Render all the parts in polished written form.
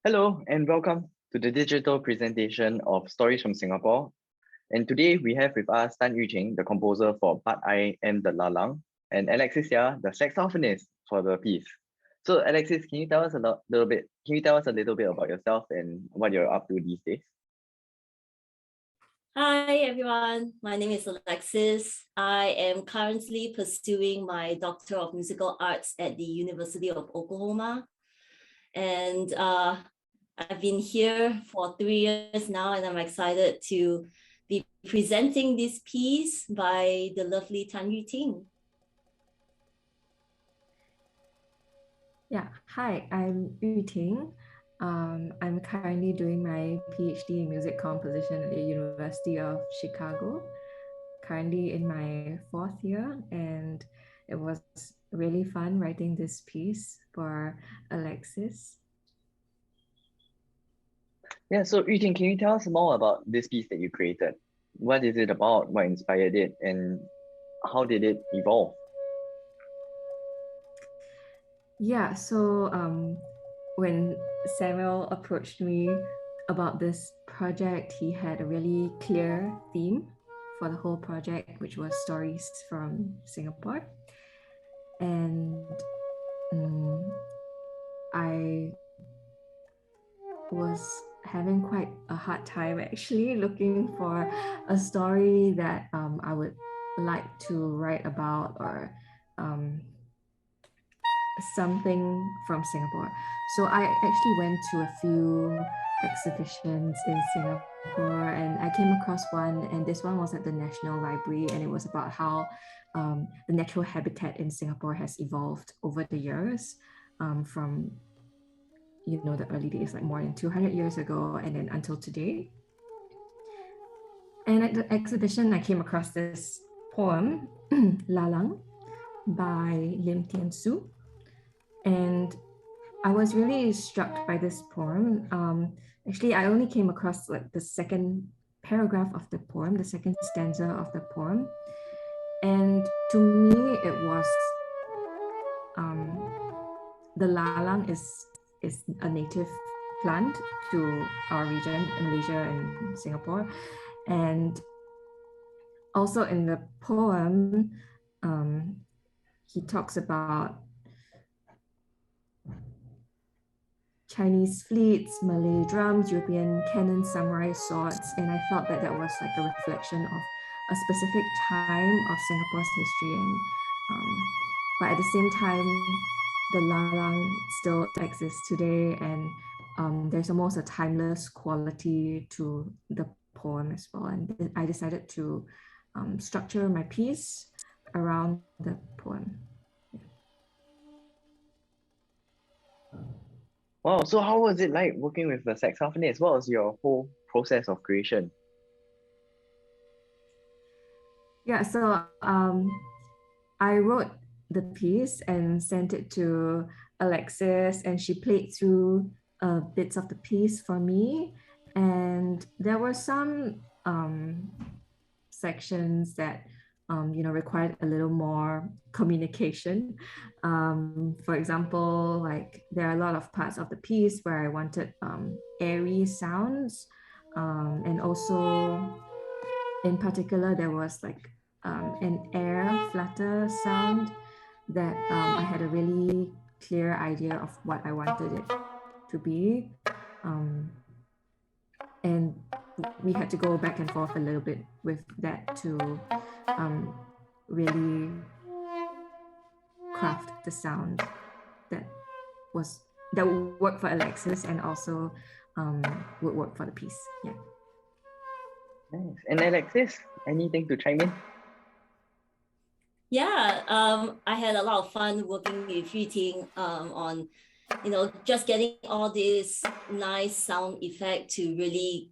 Hello and welcome to the digital presentation of Stories from Singapore. And today we have with us Tan Yuting, the composer for But I Am the Lallang, and Alexis, the saxophonist for the piece. So Alexis, can you tell us a little bit about yourself and what you're up to these days? Hi everyone, my name is Alexis. I am currently pursuing my Doctor of Musical Arts at the University of Oklahoma. And I've been here for 3 years now, and I'm excited to be presenting this piece by the lovely Tan Yuting. Yeah, hi, I'm Yuting. I'm currently doing my PhD in music composition at the University of Chicago, currently in my 4th year, and it was really fun writing this piece for Alexis. Yeah, so Yuting, can you tell us more about this piece that you created? What is it about? What inspired it? And how did it evolve? Yeah, so when Samuel approached me about this project, he had a really clear theme for the whole project, which was stories from Singapore. And I was having quite a hard time actually looking for a story that I would like to write about, or something from Singapore. So I actually went to a few exhibitions in Singapore, and I came across one, and this one was at the National Library, and it was about how the natural habitat in Singapore has evolved over the years, from the early days, like more than 200 years ago, and then until today. And at the exhibition, I came across this poem, Lallang, by Lim Thean Soo. And I was really struck by this poem. Actually, I only came across like the second paragraph of the poem, the second stanza of the poem. And to me, it was, the Lallang is a native plant to our region, in Malaysia and Singapore. And also in the poem, he talks about Chinese fleets, Malay drums, European cannons, samurai swords, and I felt that that was like a reflection of a specific time of Singapore's history. And but at the same time, the Lallang still exists today, and there's almost a timeless quality to the poem as well. And I decided to structure my piece around the poem. Wow, so how was it like working with the saxophonist? What was your whole process of creation? Yeah, so I wrote the piece and sent it to Alexis, and she played through bits of the piece for me. And there were some sections that required a little more communication. For example, like there are a lot of parts of the piece where I wanted airy sounds, and also in particular there was like an air flutter sound that I had a really clear idea of what I wanted it to be. And we had to go back and forth a little bit with that to really craft the sound that would work for Alexis and also would work for the piece. Yeah. Nice. And Alexis, anything to chime in? Yeah, I had a lot of fun working with Yuting on just getting all this nice sound effect to really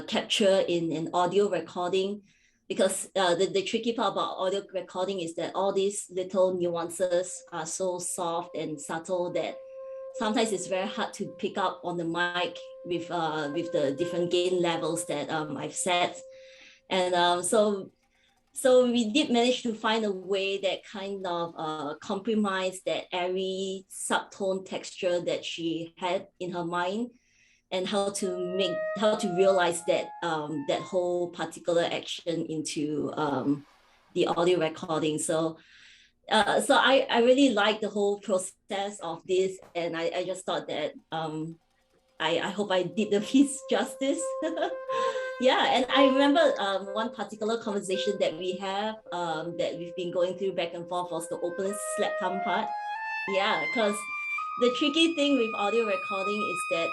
capture in an audio recording, because the tricky part about audio recording is that all these little nuances are so soft and subtle that sometimes it's very hard to pick up on the mic with the different gain levels that I've set. And so we did manage to find a way that kind of compromised that airy subtone texture that she had in her mind. and how to realize that that whole particular action into the audio recording. So I really like the whole process of this, and I just thought that I hope I did the piece justice. Yeah, and I remember one particular conversation that we have that we've been going through back and forth was the open slap thumb part. Yeah, because the tricky thing with audio recording is that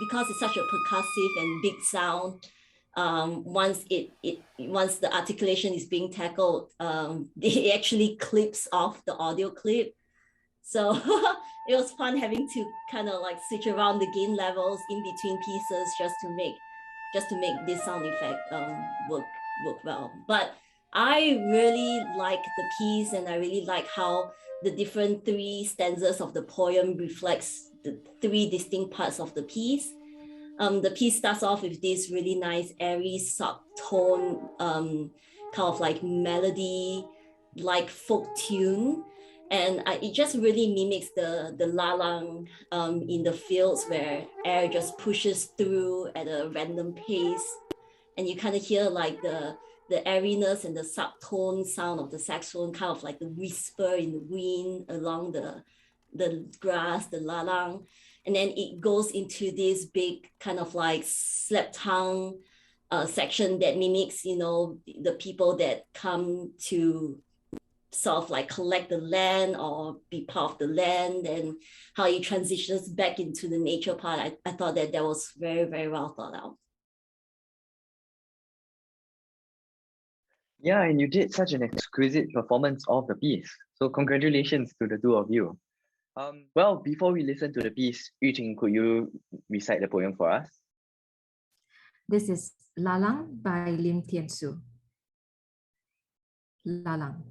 because it's such a percussive and big sound, once the articulation is being tackled, it actually clips off the audio clip. So it was fun having to kind of like switch around the gain levels in between pieces just to make this sound effect work well. But I really like the piece, and I really like how the different 3 stanzas of the poem reflects the 3 distinct parts of the piece. The piece starts off with this really nice airy subtone, kind of like melody, like folk tune. And it just really mimics the lallang in the fields where air just pushes through at a random pace. And you kind of hear like the airiness and the subtone sound of the saxophone, kind of like the whisper in the wind along the grass, the lallang. And then it goes into this big kind of like slap tongue section that mimics, the people that come to sort of like collect the land or be part of the land, and how it transitions back into the nature part. I thought that was very, very well thought out. Yeah, and you did such an exquisite performance of the piece. So congratulations to the 2 of you. Well, before we listen to the piece, Yuting, could you recite the poem for us? This is Lallang by Lim Thean Soo. Lallang.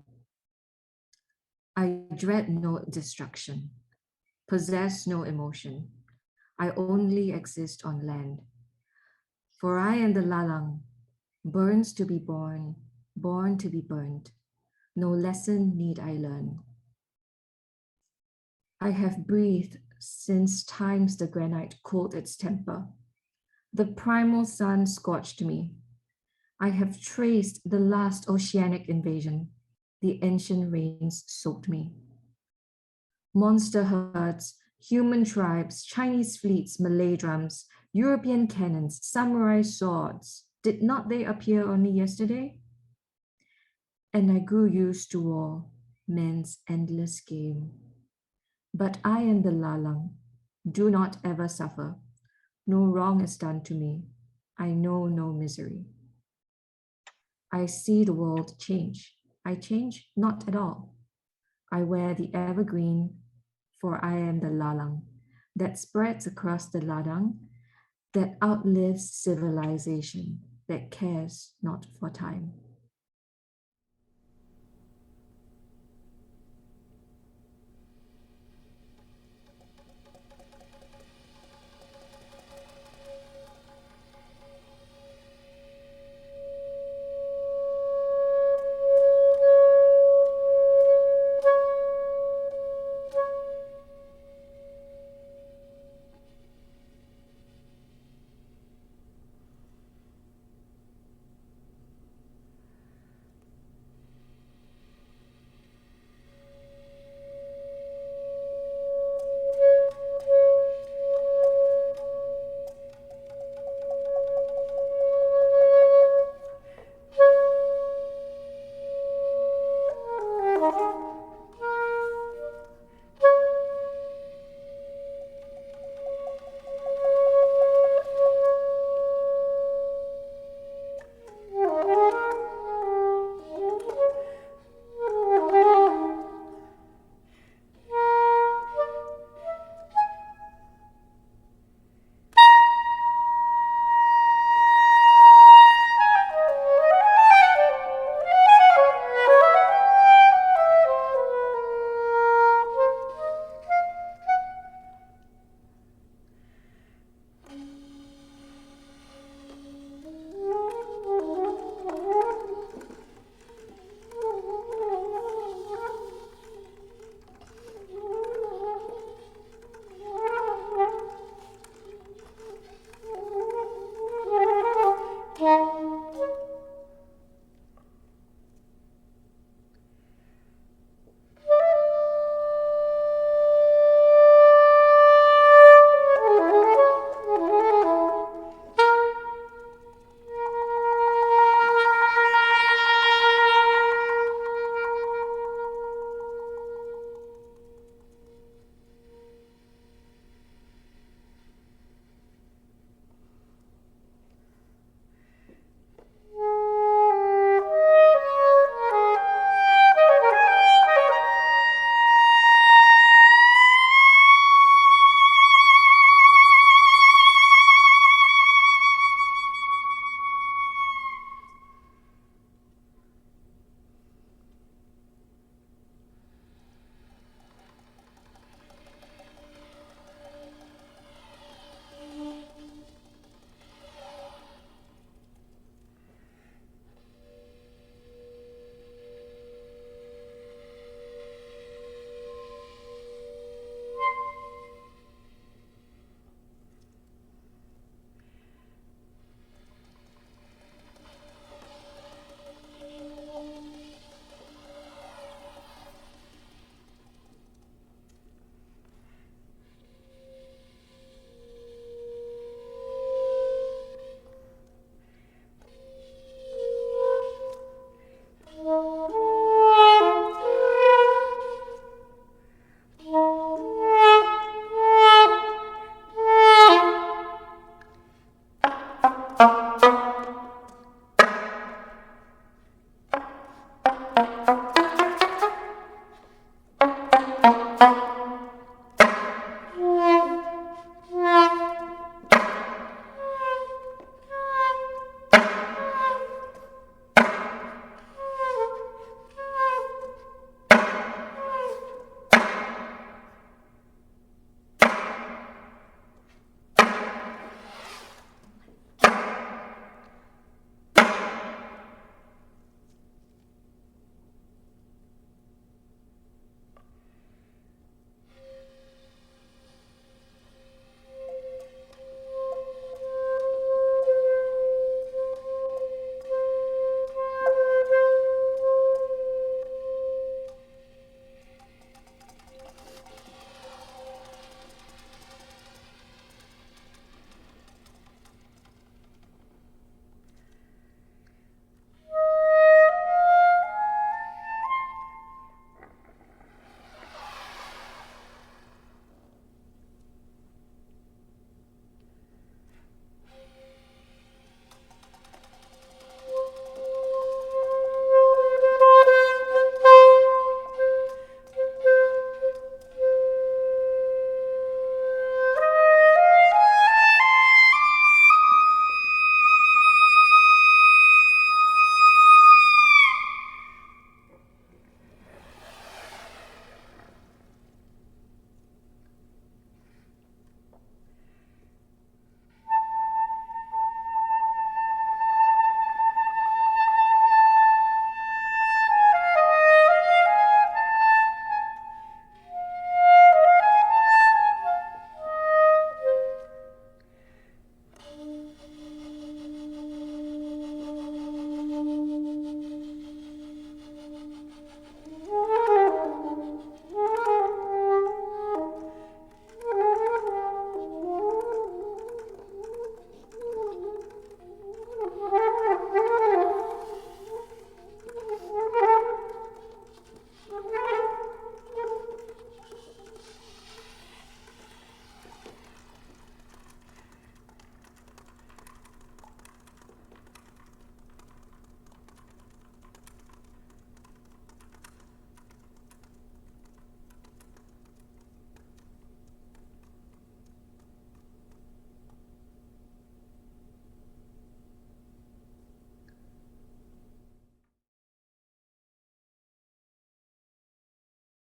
I dread no destruction, possess no emotion. I only exist on land. For I am the Lallang, burns to be born, born to be burned. No lesson need I learn. I have breathed since times the granite cooled its temper. The primal sun scorched me. I have traced the last oceanic invasion. The ancient rains soaked me. Monster herds, human tribes, Chinese fleets, Malay drums, European cannons, samurai swords, did not they appear only yesterday? And I grew used to war, man's endless game. But I am the Lallang, do not ever suffer. No wrong is done to me. I know no misery. I see the world change. I change not at all. I wear the evergreen, for I am the Lallang that spreads across the ladang, that outlives civilization, that cares not for time.